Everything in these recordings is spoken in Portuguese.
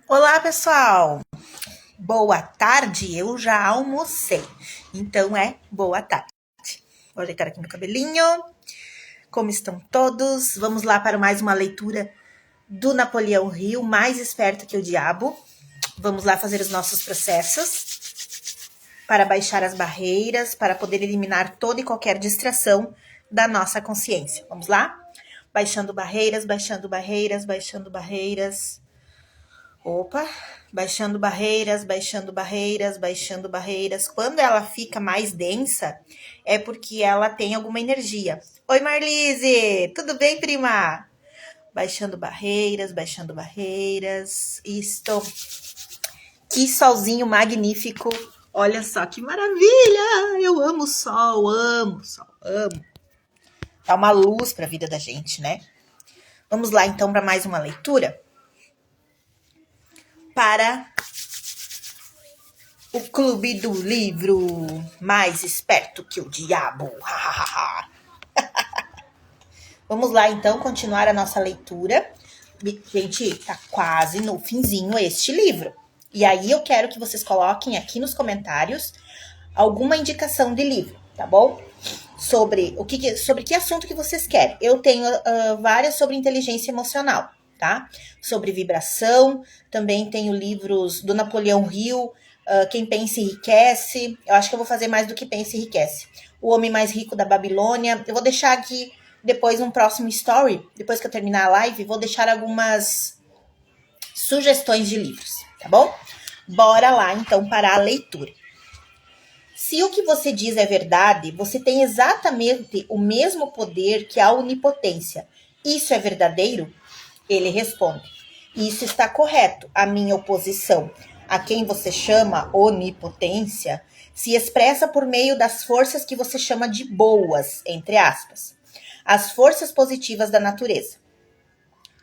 Olá, pessoal! Boa tarde, eu já almocei, então boa tarde. Vou ajeitar aqui meu cabelinho. Como estão todos? Vamos lá para mais uma leitura do Napoleão Hill, Mais Esperto que o Diabo. Vamos lá fazer os nossos processos para baixar as barreiras, para poder eliminar toda e qualquer distração da nossa consciência. Vamos lá? Baixando barreiras, baixando barreiras, baixando barreiras. Opa, baixando barreiras, baixando barreiras, baixando barreiras. Quando ela fica mais densa, é porque ela tem alguma energia. Oi, Marlise! Tudo bem, prima? Baixando barreiras, baixando barreiras. Isto. Que solzinho magnífico. Olha só que maravilha! Eu amo o sol, amo. Dá uma luz para a vida da gente, né? Vamos lá, então, para mais uma leitura. Para o Clube do Livro Mais Esperto que o Diabo. Vamos lá, então, continuar a nossa leitura. Gente, tá quase no finzinho este livro. E aí eu quero que vocês coloquem aqui nos comentários alguma indicação de livro, tá bom? Sobre que assunto que vocês querem. Eu tenho várias sobre inteligência emocional, tá? Sobre vibração. Também tenho livros do Napoleão Hill, Quem Pensa Enriquece. Eu acho que eu vou fazer mais do que Pensa Enriquece. O Homem Mais Rico da Babilônia. Eu vou deixar aqui depois um próximo story, depois que eu terminar a live, vou deixar algumas sugestões de livros, tá bom? Bora lá, então, para a leitura. Se o que você diz é verdade, você tem exatamente o mesmo poder que a onipotência. Isso é verdadeiro? Ele responde: isso está correto. A minha oposição a quem você chama onipotência se expressa por meio das forças que você chama de boas, entre aspas. As forças positivas da natureza.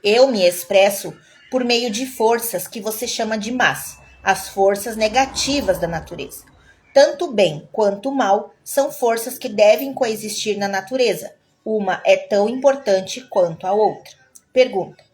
Eu me expresso por meio de forças que você chama de más, as forças negativas da natureza. Tanto bem quanto mal são forças que devem coexistir na natureza. Uma é tão importante quanto a outra. Pergunta: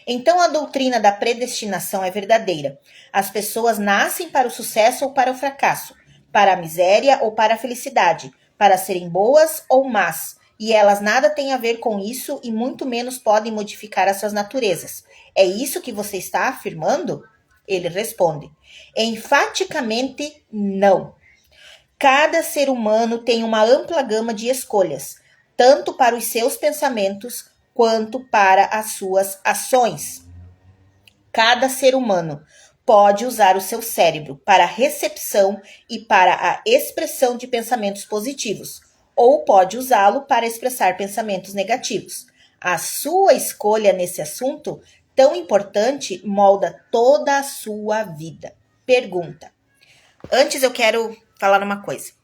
então a doutrina da predestinação é verdadeira? As pessoas nascem para o sucesso ou para o fracasso, para a miséria ou para a felicidade, para serem boas ou más, e elas nada têm a ver com isso e muito menos podem modificar as suas naturezas. É isso que você está afirmando? Ele responde: enfaticamente não. Cada ser humano tem uma ampla gama de escolhas, tanto para os seus pensamentos quanto para as suas ações. Cada ser humano pode usar o seu cérebro para a recepção e para a expressão de pensamentos positivos, ou pode usá-lo para expressar pensamentos negativos. A sua escolha nesse assunto, tão importante, molda toda a sua vida. Pergunta. Antes eu quero falar uma coisa.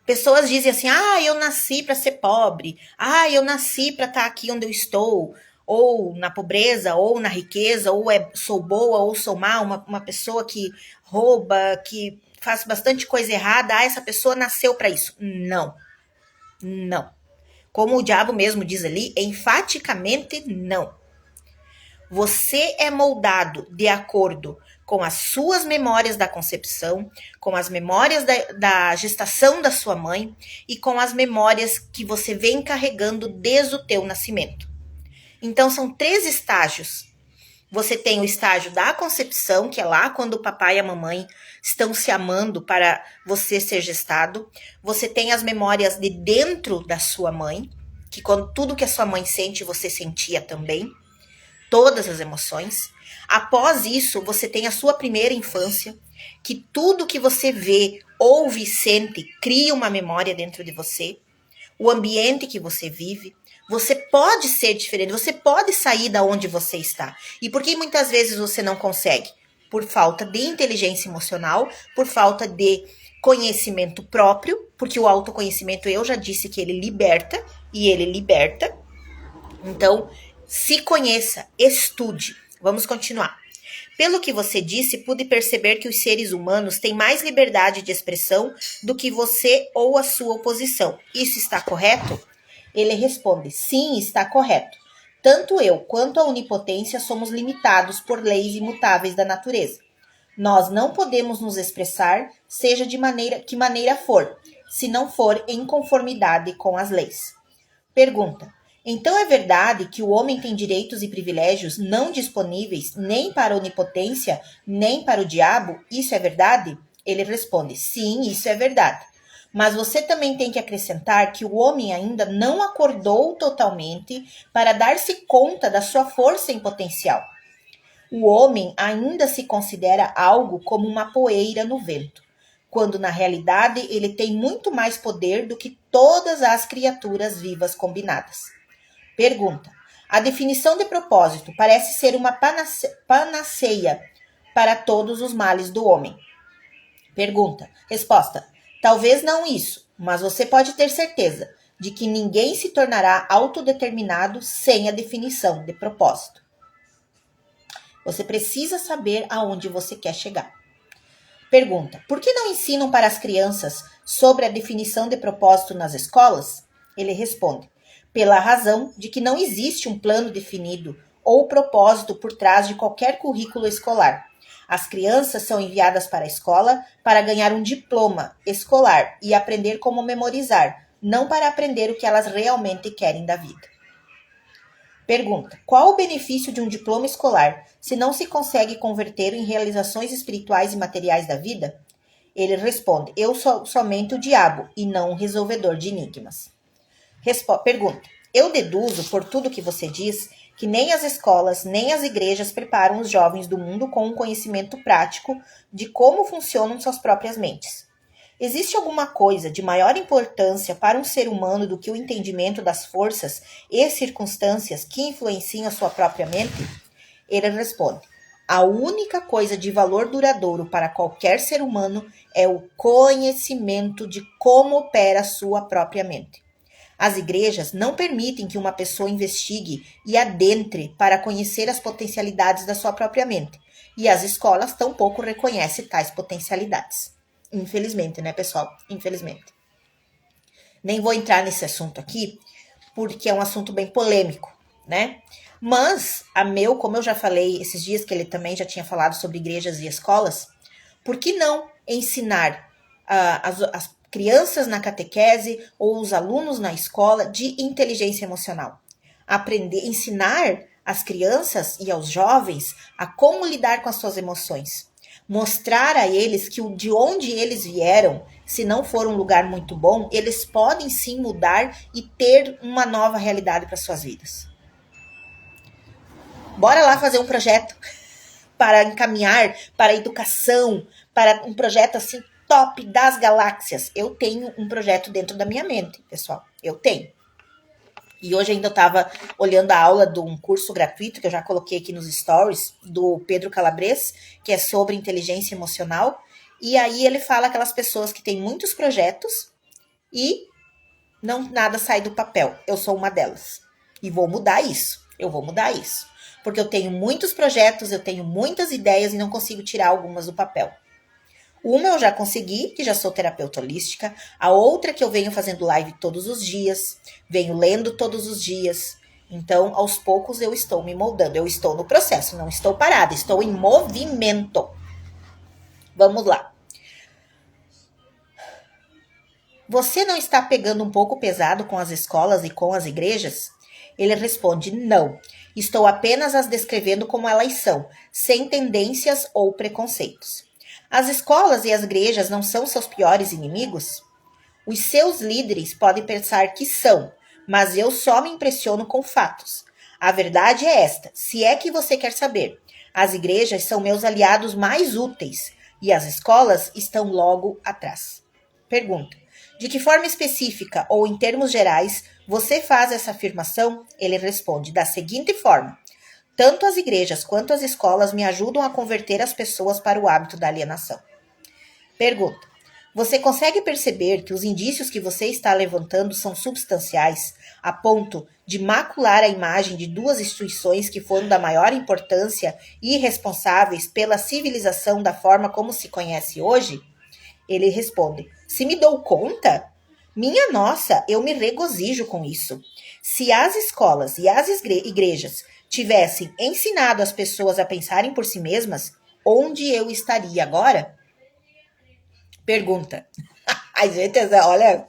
Pessoas dizem assim: eu nasci para ser pobre. Eu nasci para estar aqui onde eu estou. Ou na pobreza, ou na riqueza, ou sou boa, ou sou má. Uma pessoa que rouba, que faz bastante coisa errada. Essa pessoa nasceu para isso. Não. Não. Como o diabo mesmo diz ali, enfaticamente não. Você é moldado de acordo com as suas memórias da concepção, com as memórias da gestação da sua mãe e com as memórias que você vem carregando desde o teu nascimento. Então, são 3 estágios. Você tem o estágio da concepção, que é lá quando o papai e a mamãe estão se amando para você ser gestado. Você tem as memórias de dentro da sua mãe, que quando tudo que a sua mãe sente, você sentia também. Todas as emoções. Após isso, você tem a sua primeira infância, que tudo que você vê, ouve e sente cria uma memória dentro de você. O ambiente que você vive. Você pode ser diferente, você pode sair da onde você está. E por que muitas vezes você não consegue? Por falta de inteligência emocional, por falta de conhecimento próprio, porque o autoconhecimento, eu já disse que ele liberta, e ele liberta. Então, se conheça, estude. Vamos continuar. Pelo que você disse, pude perceber que os seres humanos têm mais liberdade de expressão do que você ou a sua oposição. Isso está correto? Ele responde: sim, está correto. Tanto eu quanto a onipotência somos limitados por leis imutáveis da natureza. Nós não podemos nos expressar, seja de que maneira for, se não for em conformidade com as leis. Pergunta: então é verdade que o homem tem direitos e privilégios não disponíveis nem para a onipotência, nem para o diabo? Isso é verdade? Ele responde: sim, isso é verdade. Mas você também tem que acrescentar que o homem ainda não acordou totalmente para dar-se conta da sua força em potencial. O homem ainda se considera algo como uma poeira no vento, quando na realidade ele tem muito mais poder do que todas as criaturas vivas combinadas. Pergunta: a definição de propósito parece ser uma panaceia para todos os males do homem. Pergunta. Resposta: talvez não isso, mas você pode ter certeza de que ninguém se tornará autodeterminado sem a definição de propósito. Você precisa saber aonde você quer chegar. Pergunta: por que não ensinam para as crianças sobre a definição de propósito nas escolas? Ele responde: pela razão de que não existe um plano definido ou propósito por trás de qualquer currículo escolar. As crianças são enviadas para a escola para ganhar um diploma escolar e aprender como memorizar, não para aprender o que elas realmente querem da vida. Pergunta: qual o benefício de um diploma escolar se não se consegue converter em realizações espirituais e materiais da vida? Ele responde: eu sou somente o diabo e não um resolvedor de enigmas. Pergunta: eu deduzo, por tudo que você diz, que nem as escolas nem as igrejas preparam os jovens do mundo com um conhecimento prático de como funcionam suas próprias mentes. Existe alguma coisa de maior importância para um ser humano do que o entendimento das forças e circunstâncias que influenciam a sua própria mente? Ele responde: a única coisa de valor duradouro para qualquer ser humano é o conhecimento de como opera a sua própria mente. As igrejas não permitem que uma pessoa investigue e adentre para conhecer as potencialidades da sua própria mente. E as escolas tampouco reconhecem tais potencialidades. Infelizmente, né, pessoal? Infelizmente. Nem vou entrar nesse assunto aqui, porque é um assunto bem polêmico, né? Mas, como eu já falei esses dias, que ele também já tinha falado sobre igrejas e escolas, por que não ensinar as crianças na catequese ou os alunos na escola de inteligência emocional? Ensinar as crianças e aos jovens a como lidar com as suas emoções. Mostrar a eles que de onde eles vieram, se não for um lugar muito bom, eles podem sim mudar e ter uma nova realidade para suas vidas. Bora lá fazer um projeto para encaminhar para a educação, para um projeto assim top das galáxias. Eu tenho um projeto dentro da minha mente, pessoal. Eu tenho. E hoje ainda eu estava olhando a aula de um curso gratuito, que eu já coloquei aqui nos stories, do Pedro Calabres, que é sobre inteligência emocional. E aí ele fala aquelas pessoas que têm muitos projetos e nada sai do papel. Eu sou uma delas. E vou mudar isso. Eu vou mudar isso. Porque eu tenho muitos projetos, eu tenho muitas ideias e não consigo tirar algumas do papel. Uma eu já consegui, que já sou terapeuta holística. A outra que eu venho fazendo live todos os dias, venho lendo todos os dias. Então, aos poucos eu estou me moldando. Eu estou no processo, não estou parada, estou em movimento. Vamos lá. Você não está pegando um pouco pesado com as escolas e com as igrejas? Ele responde: não. Estou apenas as descrevendo como elas são, sem tendências ou preconceitos. As escolas e as igrejas não são seus piores inimigos? Os seus líderes podem pensar que são, mas eu só me impressiono com fatos. A verdade é esta, se é que você quer saber. As igrejas são meus aliados mais úteis e as escolas estão logo atrás. Pergunta: de que forma específica ou em termos gerais você faz essa afirmação? Ele responde da seguinte forma: tanto as igrejas quanto as escolas me ajudam a converter as pessoas para o hábito da alienação. Pergunta: você consegue perceber que os indícios que você está levantando são substanciais, a ponto de macular a imagem de duas instituições que foram da maior importância e responsáveis pela civilização da forma como se conhece hoje? Ele responde: se me dou conta? Minha nossa, eu me regozijo com isso. Se as escolas e as igrejas tivessem ensinado as pessoas a pensarem por si mesmas, onde eu estaria agora? Pergunta. Ai, gente, olha,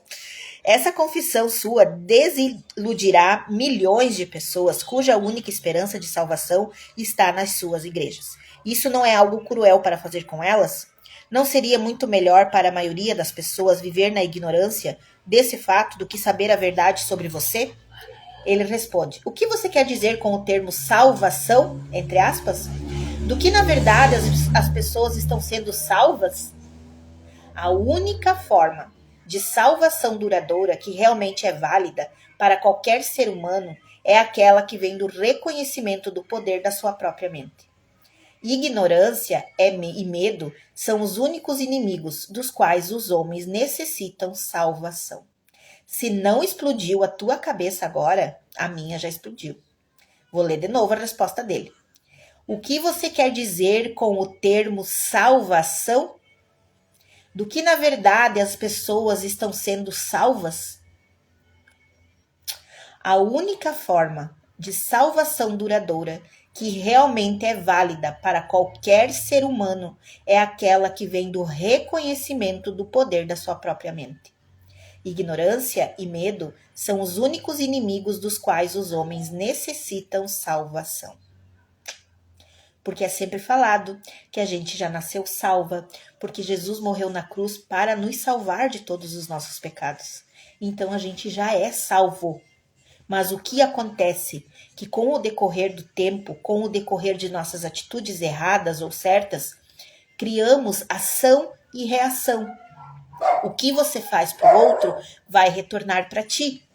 essa confissão sua desiludirá milhões de pessoas cuja única esperança de salvação está nas suas igrejas. Isso não é algo cruel para fazer com elas? Não seria muito melhor para a maioria das pessoas viver na ignorância desse fato do que saber a verdade sobre você? Ele responde: o que você quer dizer com o termo salvação, entre aspas? Do que na verdade as pessoas estão sendo salvas? A única forma de salvação duradoura que realmente é válida para qualquer ser humano é aquela que vem do reconhecimento do poder da sua própria mente. Ignorância e medo são os únicos inimigos dos quais os homens necessitam salvação. Se não explodiu a tua cabeça agora, a minha já explodiu. Vou ler de novo a resposta dele. O que você quer dizer com o termo salvação? Do que na verdade as pessoas estão sendo salvas? A única forma de salvação duradoura que realmente é válida para qualquer ser humano é aquela que vem do reconhecimento do poder da sua própria mente. Ignorância e medo são os únicos inimigos dos quais os homens necessitam salvação. Porque é sempre falado que a gente já nasceu salva, porque Jesus morreu na cruz para nos salvar de todos os nossos pecados. Então a gente já é salvo. Mas o que acontece? Que com o decorrer do tempo, com o decorrer de nossas atitudes erradas ou certas, criamos ação e reação. O que você faz para o outro vai retornar para ti.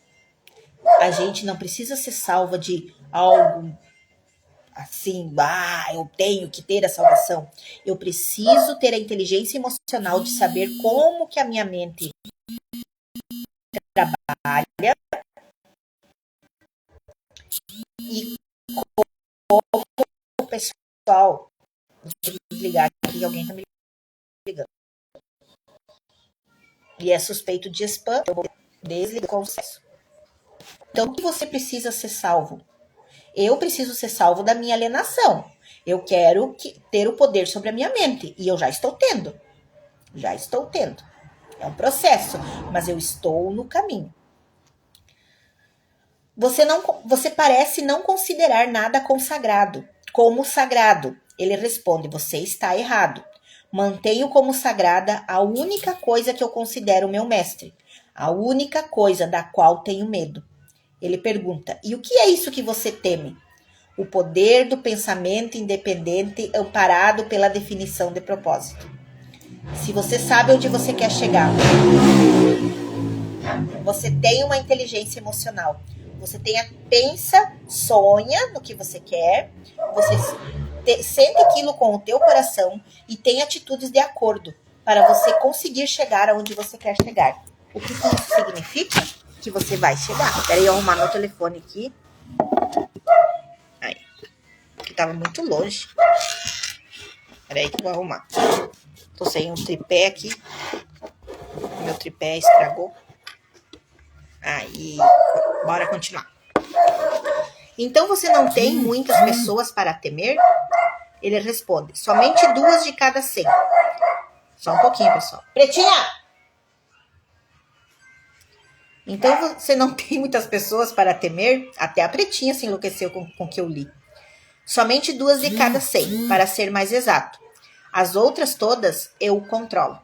A gente não precisa ser salva de algo assim, eu tenho que ter a salvação. Eu preciso ter a inteligência emocional de saber como que a minha mente trabalha e como o pessoal... Deixa eu desligar aqui, alguém está me ligando. E é suspeito de spam, eu vou desligar o acesso. Então, o que você precisa ser salvo? Eu preciso ser salvo da minha alienação. Eu quero ter o poder sobre a minha mente. E eu já estou tendo. Já estou tendo. É um processo, mas eu estou no caminho. Você parece não considerar nada consagrado como sagrado. Ele responde: você está errado. Mantenho como sagrada a única coisa que eu considero meu mestre, a única coisa da qual tenho medo. Ele pergunta: e o que é isso que você teme? O poder do pensamento independente amparado pela definição de propósito. Se você sabe onde você quer chegar, você tem uma inteligência emocional, você pensa, sonha no que você quer, você sente aquilo com o teu coração e tem atitudes de acordo para você conseguir chegar aonde você quer chegar. O que isso significa? Que você vai chegar. Peraí, eu arrumar meu telefone aqui. Aí, que tava muito longe. Peraí que eu vou arrumar. Tô sem um tripé aqui. Meu tripé estragou. Aí, bora continuar. Então você não tem muitas pessoas para temer? Ele responde: somente 2 de cada 100. Só um pouquinho, pessoal. Pretinha! Então você não tem muitas pessoas para temer? Até a Pretinha se enlouqueceu com o que eu li. Somente 2 de cada 100, para ser mais exato. As outras todas eu controlo.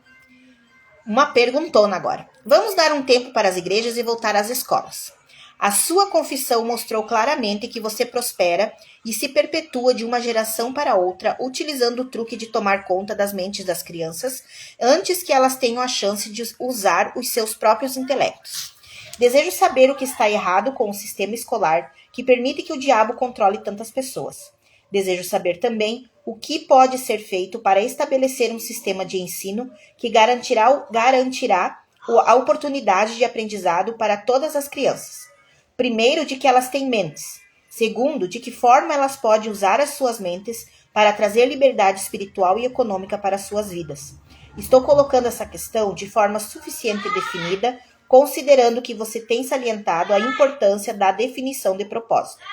Uma perguntona agora. Vamos dar um tempo para as igrejas e voltar às escolas. A sua confissão mostrou claramente que você prospera e se perpetua de uma geração para outra, utilizando o truque de tomar conta das mentes das crianças antes que elas tenham a chance de usar os seus próprios intelectos. Desejo saber o que está errado com o sistema escolar que permite que o diabo controle tantas pessoas. Desejo saber também o que pode ser feito para estabelecer um sistema de ensino que garantirá a oportunidade de aprendizado para todas as crianças. Primeiro, de que elas têm mentes. Segundo, de que forma elas podem usar as suas mentes para trazer liberdade espiritual e econômica para suas vidas. Estou colocando essa questão de forma suficiente definida considerando que você tem salientado a importância da definição de propósito.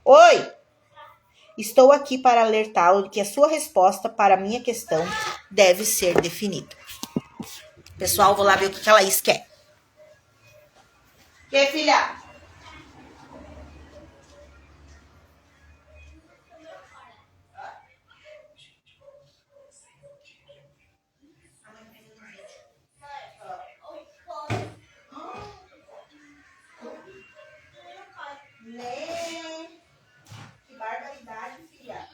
Oi! Estou aqui para alertá-lo de que a sua resposta para a minha questão deve ser definida. Pessoal, vou lá ver o que a Laís quer. Que, filha? Que barbaridade, filha.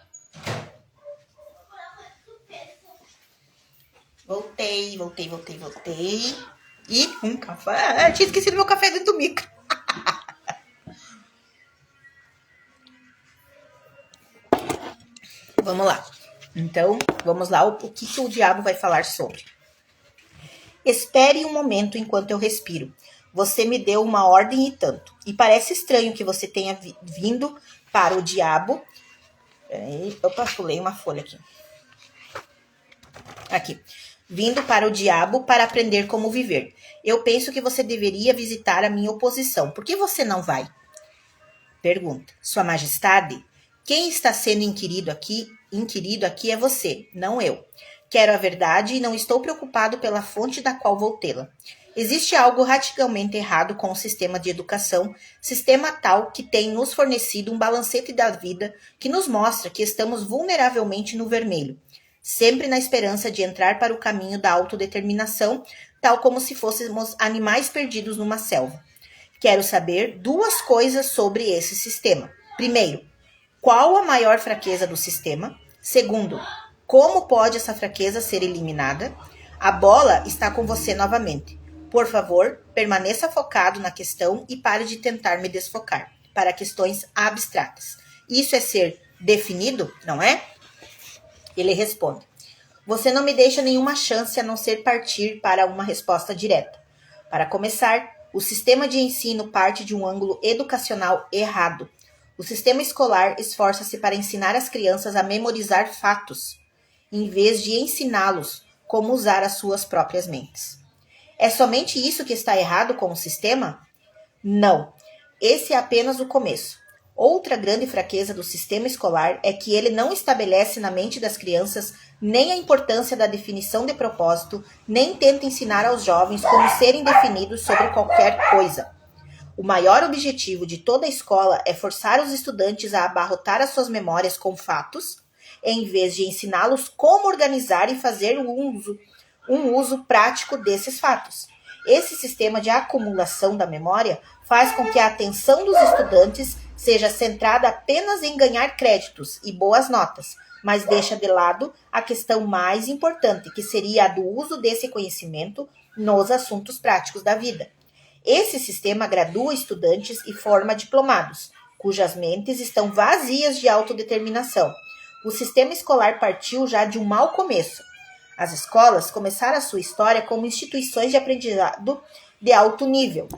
Voltei. E um café. Tinha esquecido meu café dentro do micro. Vamos lá. Então, vamos lá. O que o diabo vai falar sobre? Espere um momento enquanto eu respiro. Você me deu uma ordem e tanto. E parece estranho que você tenha vindo para o diabo. Peraí, opa, pulei uma folha aqui. Aqui. Vindo para o diabo para aprender como viver. Eu penso que você deveria visitar a minha oposição. Por que você não vai? Pergunta. Sua Majestade, quem está sendo inquirido aqui é você, não eu. Quero a verdade e não estou preocupado pela fonte da qual vou tê-la. Existe algo radicalmente errado com o sistema de educação, sistema tal que tem nos fornecido um balancete da vida que nos mostra que estamos vulneravelmente no vermelho, sempre na esperança de entrar para o caminho da autodeterminação, tal como se fôssemos animais perdidos numa selva. Quero saber duas coisas sobre esse sistema. Primeiro, qual a maior fraqueza do sistema? Segundo, como pode essa fraqueza ser eliminada? A bola está com você novamente. Por favor, permaneça focado na questão e pare de tentar me desfocar para questões abstratas. Isso é ser definido, não é? Ele responde. Você não me deixa nenhuma chance a não ser partir para uma resposta direta. Para começar, o sistema de ensino parte de um ângulo educacional errado. O sistema escolar esforça-se para ensinar as crianças a memorizar fatos, em vez de ensiná-los como usar as suas próprias mentes. É somente isso que está errado com o sistema? Não. Esse é apenas o começo. Outra grande fraqueza do sistema escolar é que ele não estabelece na mente das crianças nem a importância da definição de propósito, nem tenta ensinar aos jovens como serem definidos sobre qualquer coisa. O maior objetivo de toda a escola é forçar os estudantes a abarrotar as suas memórias com fatos, em vez de ensiná-los como organizar e fazer um uso prático desses fatos. Esse sistema de acumulação da memória faz com que a atenção dos estudantes seja centrada apenas em ganhar créditos e boas notas, mas deixa de lado a questão mais importante, que seria a do uso desse conhecimento nos assuntos práticos da vida. Esse sistema gradua estudantes e forma diplomados, cujas mentes estão vazias de autodeterminação. O sistema escolar partiu já de um mau começo. As escolas começaram a sua história como instituições de aprendizado de alto nível,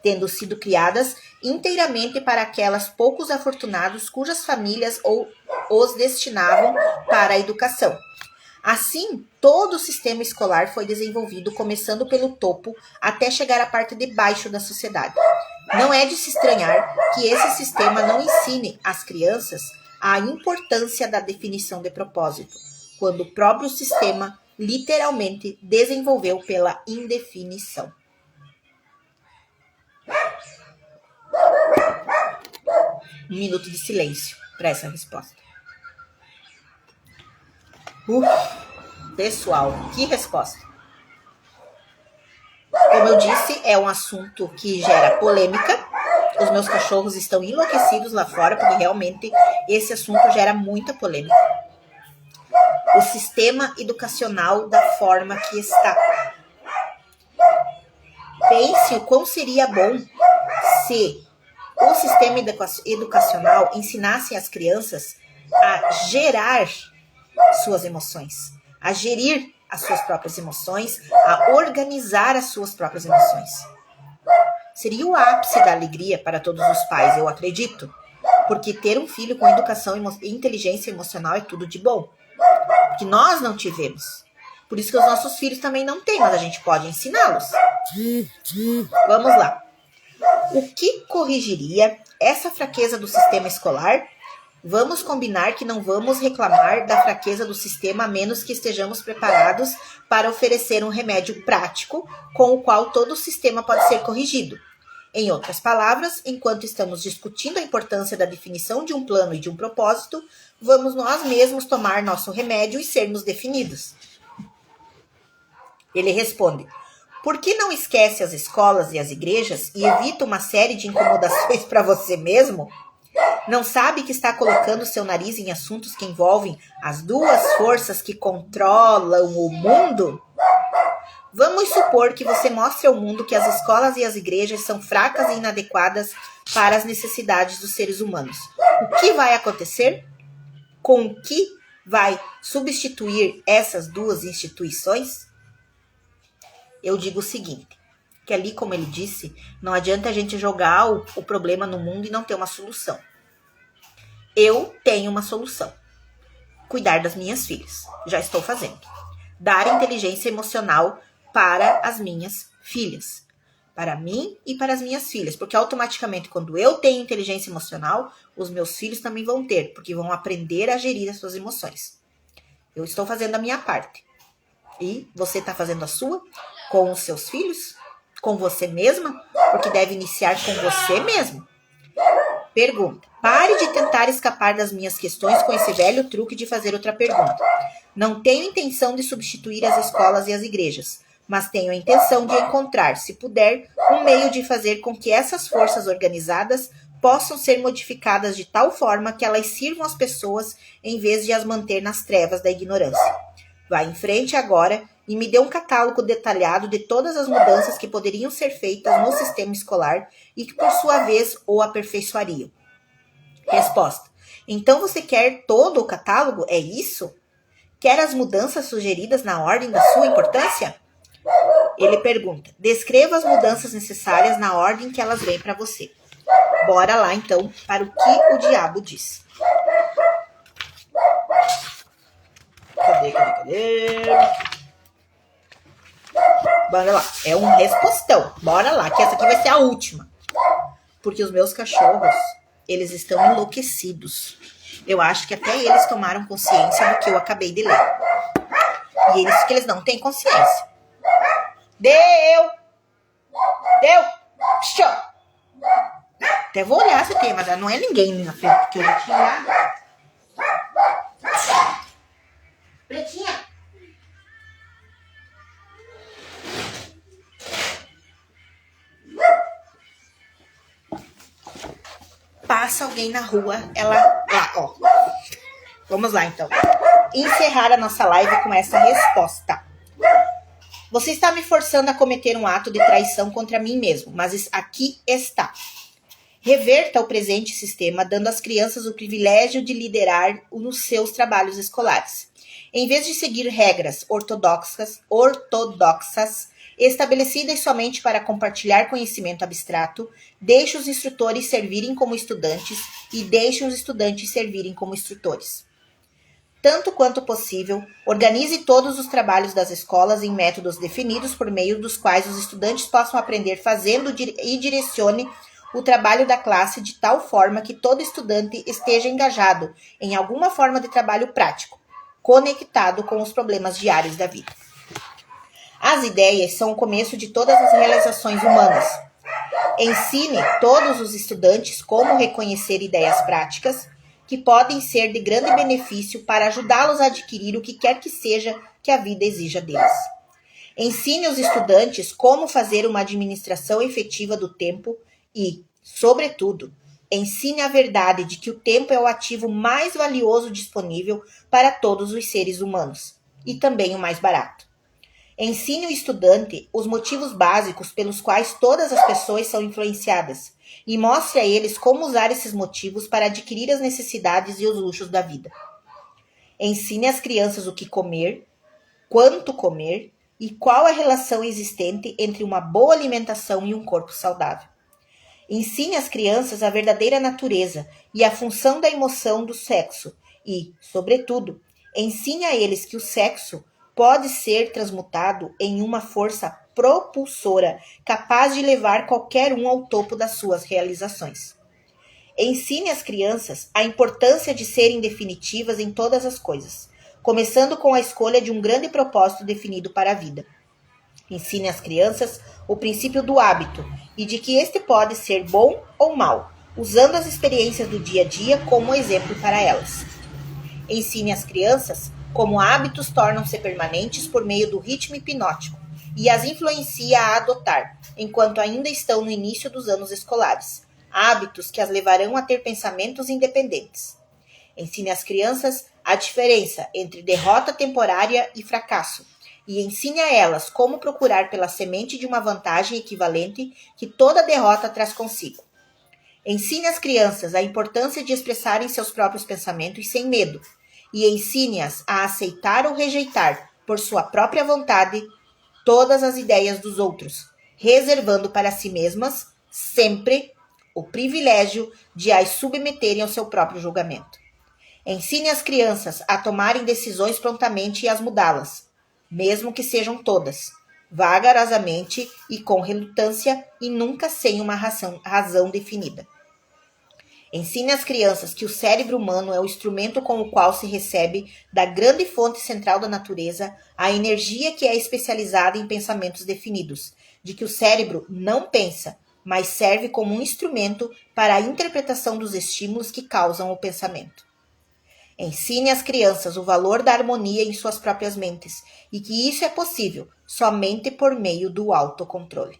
tendo sido criadas inteiramente para aquelas poucos afortunados cujas famílias os destinavam para a educação. Assim, todo o sistema escolar foi desenvolvido começando pelo topo até chegar à parte de baixo da sociedade. Não é de se estranhar que esse sistema não ensine às crianças a importância da definição de propósito, quando o próprio sistema literalmente desenvolveu pela indefinição. Um minuto de silêncio para essa resposta. Pessoal, que resposta. Como eu disse, é um assunto que gera polêmica. Os meus cachorros estão enlouquecidos lá fora, porque realmente esse assunto gera muita polêmica. O sistema educacional da forma que está. Pense o quão seria bom se o sistema educacional ensinasse as crianças a gerar suas emoções, a gerir as suas próprias emoções, a organizar as suas próprias emoções. Seria o ápice da alegria para todos os pais, eu acredito, porque ter um filho com educação e inteligência emocional é tudo de bom, porque nós não tivemos. Por isso que os nossos filhos também não têm, mas a gente pode ensiná-los. Vamos lá. O que corrigiria essa fraqueza do sistema escolar? Vamos combinar que não vamos reclamar da fraqueza do sistema a menos que estejamos preparados para oferecer um remédio prático com o qual todo o sistema pode ser corrigido. Em outras palavras, enquanto estamos discutindo a importância da definição de um plano e de um propósito, vamos nós mesmos tomar nosso remédio e sermos definidos. Ele responde: por que não esquece as escolas e as igrejas e evita uma série de incomodações para você mesmo? Não sabe que está colocando seu nariz em assuntos que envolvem as duas forças que controlam o mundo? Vamos supor que você mostre ao mundo que as escolas e as igrejas são fracas e inadequadas para as necessidades dos seres humanos. O que vai acontecer? Com o que vai substituir essas duas instituições? Eu digo o seguinte, que ali, como ele disse, não adianta a gente jogar o problema no mundo e não ter uma solução. Eu tenho uma solução. Cuidar das minhas filhas. Já estou fazendo. Dar inteligência emocional para as minhas filhas. Para mim e para as minhas filhas. Porque automaticamente, quando eu tenho inteligência emocional, os meus filhos também vão ter. Porque vão aprender a gerir as suas emoções. Eu estou fazendo a minha parte. E você está fazendo a sua? Com os seus filhos? Com você mesma? Porque deve iniciar com você mesmo. Pergunta. Pare de tentar escapar das minhas questões com esse velho truque de fazer outra pergunta. Não tenho intenção de substituir as escolas e as igrejas, mas tenho a intenção de encontrar, se puder, um meio de fazer com que essas forças organizadas possam ser modificadas de tal forma que elas sirvam às pessoas em vez de as manter nas trevas da ignorância. Vá em frente agora e me dê um catálogo detalhado de todas as mudanças que poderiam ser feitas no sistema escolar e que, por sua vez, o aperfeiçoariam. Resposta. Então você quer todo o catálogo? É isso? Quer as mudanças sugeridas na ordem da sua importância? Ele pergunta. Descreva as mudanças necessárias na ordem que elas vêm para você. Bora lá, então, para o que o diabo diz. Cadê? Bora lá. É um respostão. Bora lá, que essa aqui vai ser a última. Porque os meus cachorros, eles estão enlouquecidos. Eu acho que até eles tomaram consciência do que eu acabei de ler. E eles que eles não têm consciência. Deu! Show! Até vou olhar se tem, mas não é ninguém ali na frente, porque eu já tinha olhado. Pretinha! Passa alguém na rua, ela lá, ó. Vamos lá, então. Encerrar a nossa live com essa resposta. Você está me forçando a cometer um ato de traição contra mim mesmo, mas aqui está. Reverta o presente sistema, dando às crianças o privilégio de liderar nos seus trabalhos escolares. Em vez de seguir regras ortodoxas, estabelecidas somente para compartilhar conhecimento abstrato, deixe os instrutores servirem como estudantes e deixe os estudantes servirem como instrutores. Tanto quanto possível, organize todos os trabalhos das escolas em métodos definidos por meio dos quais os estudantes possam aprender fazendo e direcione o trabalho da classe de tal forma que todo estudante esteja engajado em alguma forma de trabalho prático, conectado com os problemas diários da vida. As ideias são o começo de todas as realizações humanas. Ensine todos os estudantes como reconhecer ideias práticas que podem ser de grande benefício para ajudá-los a adquirir o que quer que seja que a vida exija deles. Ensine os estudantes como fazer uma administração efetiva do tempo e, sobretudo, ensine a verdade de que o tempo é o ativo mais valioso disponível para todos os seres humanos e também o mais barato. Ensine o estudante os motivos básicos pelos quais todas as pessoas são influenciadas e mostre a eles como usar esses motivos para adquirir as necessidades e os luxos da vida. Ensine às crianças o que comer, quanto comer e qual a relação existente entre uma boa alimentação e um corpo saudável. Ensine às crianças a verdadeira natureza e a função da emoção do sexo e, sobretudo, ensine a eles que o sexo pode ser transmutado em uma força propulsora capaz de levar qualquer um ao topo das suas realizações. Ensine às crianças a importância de serem definitivas em todas as coisas, começando com a escolha de um grande propósito definido para a vida. Ensine às crianças o princípio do hábito e de que este pode ser bom ou mau, usando as experiências do dia a dia como exemplo para elas. Ensine às crianças como hábitos tornam-se permanentes por meio do ritmo hipnótico e as influencia a adotar, enquanto ainda estão no início dos anos escolares, hábitos que as levarão a ter pensamentos independentes. Ensine às crianças a diferença entre derrota temporária e fracasso, e ensine a elas como procurar pela semente de uma vantagem equivalente que toda derrota traz consigo. Ensine às crianças a importância de expressarem seus próprios pensamentos sem medo, e ensine-as a aceitar ou rejeitar, por sua própria vontade, todas as ideias dos outros, reservando para si mesmas, sempre, o privilégio de as submeterem ao seu próprio julgamento. Ensine as crianças a tomarem decisões prontamente e as mudá-las, mesmo que sejam todas, vagarosamente e com relutância e nunca sem uma razão definida. Ensine às crianças que o cérebro humano é o instrumento com o qual se recebe da grande fonte central da natureza a energia que é especializada em pensamentos definidos, de que o cérebro não pensa, mas serve como um instrumento para a interpretação dos estímulos que causam o pensamento. Ensine às crianças o valor da harmonia em suas próprias mentes e que isso é possível somente por meio do autocontrole.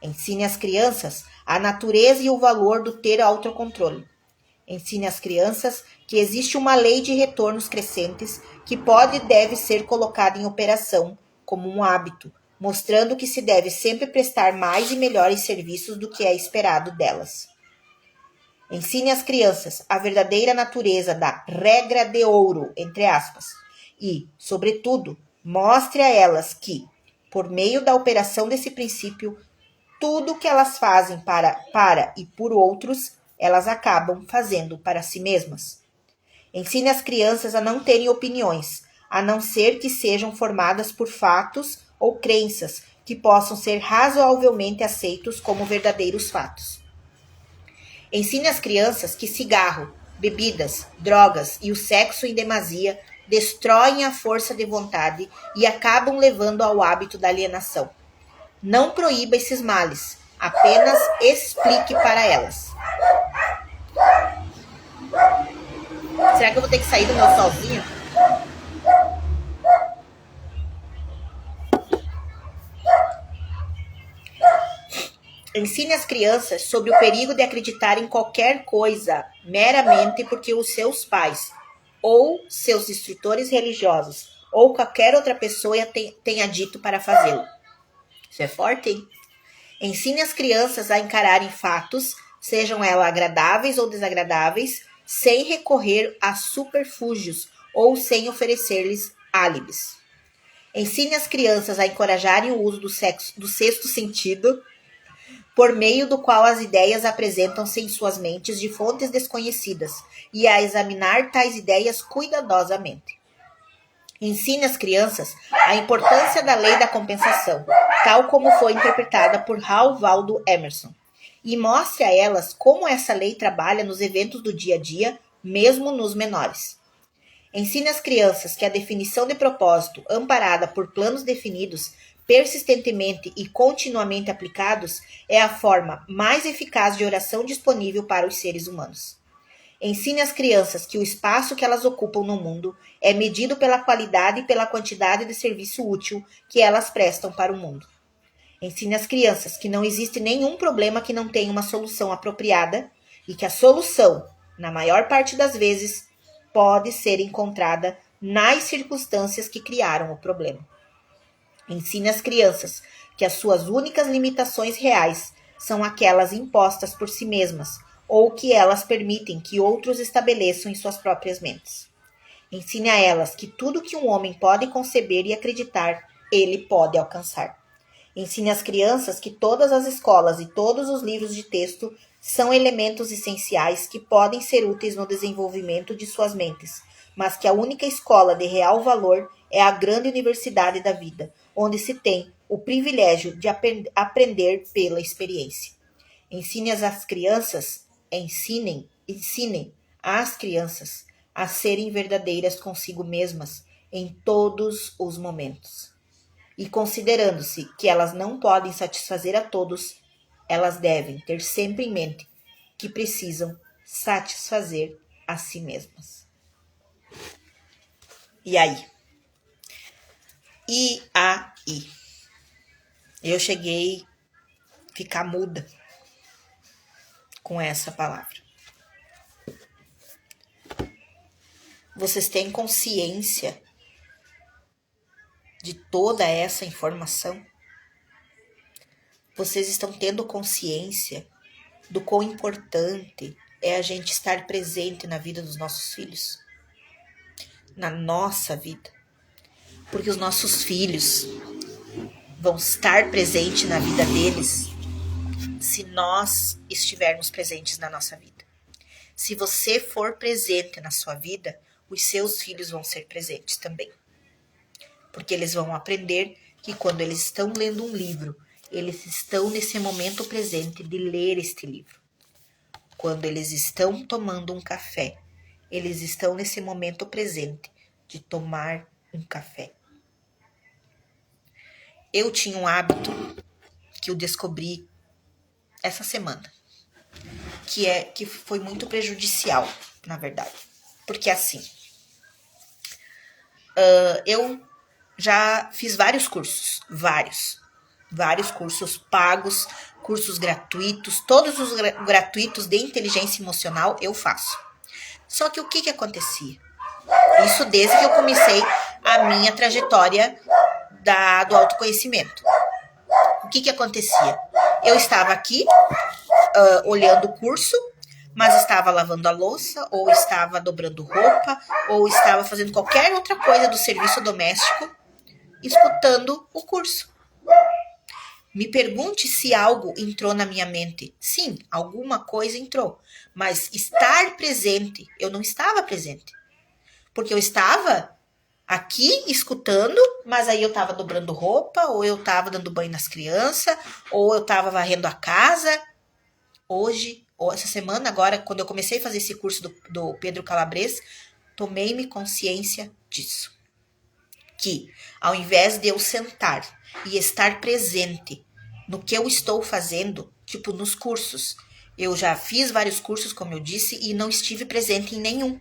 Ensine às crianças a natureza e o valor do ter autocontrole. Ensine às crianças que existe uma lei de retornos crescentes que pode e deve ser colocada em operação como um hábito, mostrando que se deve sempre prestar mais e melhores serviços do que é esperado delas. Ensine às crianças a verdadeira natureza da regra de ouro, entre aspas, e, sobretudo, mostre a elas que, por meio da operação desse princípio, tudo o que elas fazem para e por outros, elas acabam fazendo para si mesmas. Ensine as crianças a não terem opiniões, a não ser que sejam formadas por fatos ou crenças que possam ser razoavelmente aceitos como verdadeiros fatos. Ensine às crianças que cigarro, bebidas, drogas e o sexo em demasia destroem a força de vontade e acabam levando ao hábito da alienação. Não proíba esses males, apenas explique para elas. Será que eu vou ter que sair do meu solzinho? Ensine as crianças sobre o perigo de acreditar em qualquer coisa meramente porque os seus pais ou seus instrutores religiosos ou qualquer outra pessoa tenha dito para fazê-lo. Isso é forte, hein? Ensine as crianças a encararem fatos, sejam elas agradáveis ou desagradáveis, sem recorrer a superfúgios ou sem oferecer-lhes álibis. Ensine as crianças a encorajarem o uso do sexto sentido, por meio do qual as ideias apresentam-se em suas mentes de fontes desconhecidas, e a examinar tais ideias cuidadosamente. Ensine às crianças a importância da lei da compensação, tal como foi interpretada por Ralph Waldo Emerson, e mostre a elas como essa lei trabalha nos eventos do dia a dia, mesmo nos menores. Ensine às crianças que a definição de propósito, amparada por planos definidos, persistentemente e continuamente aplicados, é a forma mais eficaz de oração disponível para os seres humanos. Ensine às crianças que o espaço que elas ocupam no mundo é medido pela qualidade e pela quantidade de serviço útil que elas prestam para o mundo. Ensine às crianças que não existe nenhum problema que não tenha uma solução apropriada e que a solução, na maior parte das vezes, pode ser encontrada nas circunstâncias que criaram o problema. Ensine às crianças que as suas únicas limitações reais são aquelas impostas por si mesmas ou que elas permitem que outros estabeleçam em suas próprias mentes. Ensine a elas que tudo que um homem pode conceber e acreditar, ele pode alcançar. Ensine às crianças que todas as escolas e todos os livros de texto são elementos essenciais que podem ser úteis no desenvolvimento de suas mentes, mas que a única escola de real valor é a grande universidade da vida, onde se tem o privilégio de aprender pela experiência. Ensinem às crianças a serem verdadeiras consigo mesmas em todos os momentos. E considerando-se que elas não podem satisfazer a todos, elas devem ter sempre em mente que precisam satisfazer a si mesmas. E aí? E aí? Eu cheguei a ficar muda com essa palavra. Vocês têm consciência de toda essa informação? Vocês estão tendo consciência do quão importante é a gente estar presente na vida dos nossos filhos? Na nossa vida. Porque os nossos filhos vão estar presentes na vida deles se nós estivermos presentes na nossa vida. Se você for presente na sua vida, os seus filhos vão ser presentes também. Porque eles vão aprender que quando eles estão lendo um livro, eles estão nesse momento presente de ler este livro. Quando eles estão tomando um café, eles estão nesse momento presente de tomar um café. Eu tinha um hábito que eu descobri essa semana, que foi muito prejudicial, na verdade. Porque assim, eu já fiz vários cursos, vários cursos pagos, cursos gratuitos, todos os gratuitos de inteligência emocional eu faço. Só que o que acontecia? Isso desde que eu comecei a minha trajetória do autoconhecimento. O que acontecia? Eu estava aqui olhando o curso, mas estava lavando a louça, ou estava dobrando roupa, ou estava fazendo qualquer outra coisa do serviço doméstico, escutando o curso. Me pergunte se algo entrou na minha mente. Sim, alguma coisa entrou, mas estar presente, eu não estava presente. Porque eu estava aqui escutando, mas aí eu estava dobrando roupa, ou eu estava dando banho nas crianças, ou eu estava varrendo a casa. Hoje, ou essa semana agora, quando eu comecei a fazer esse curso do Pedro Calabres, tomei-me consciência disso. Que ao invés de eu sentar e estar presente no que eu estou fazendo, tipo nos cursos, eu já fiz vários cursos, como eu disse, e não estive presente em nenhum.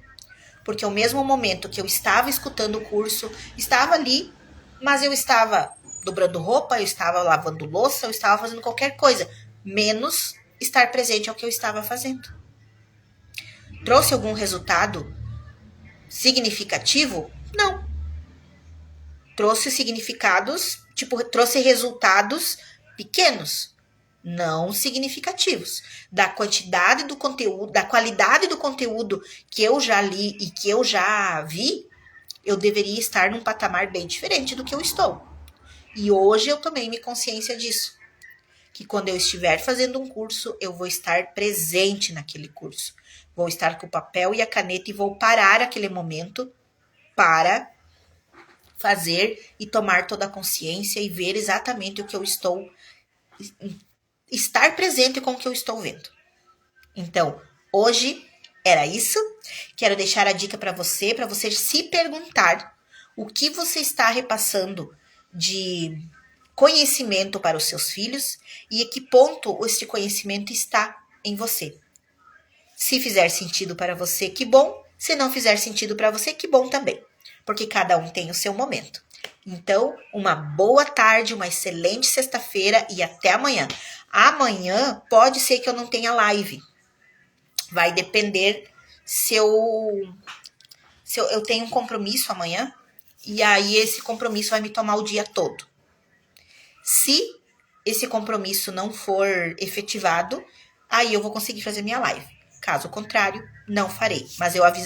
Porque ao mesmo momento que eu estava escutando o curso, estava ali, mas eu estava dobrando roupa, eu estava lavando louça, eu estava fazendo qualquer coisa, menos estar presente ao que eu estava fazendo. Trouxe algum resultado significativo? Não. Trouxe trouxe resultados pequenos, não significativos. Da quantidade do conteúdo, da qualidade do conteúdo que eu já li e que eu já vi, eu deveria estar num patamar bem diferente do que eu estou. E hoje eu tomei-me consciência disso. Que quando eu estiver fazendo um curso, eu vou estar presente naquele curso. Vou estar com o papel e a caneta e vou parar aquele momento para fazer e tomar toda a consciência e ver exatamente o que eu estou... estar presente com o que eu estou vendo. Então, hoje era isso. Quero deixar a dica para você se perguntar o que você está repassando de conhecimento para os seus filhos e em que ponto este conhecimento está em você. Se fizer sentido para você, que bom. Se não fizer sentido para você, que bom também. Porque cada um tem o seu momento. Então, uma boa tarde, uma excelente sexta-feira e até amanhã. Amanhã pode ser que eu não tenha live. Vai depender se eu tenho um compromisso amanhã e aí esse compromisso vai me tomar o dia todo. Se esse compromisso não for efetivado, aí eu vou conseguir fazer minha live. Caso contrário, não farei. Mas eu aviso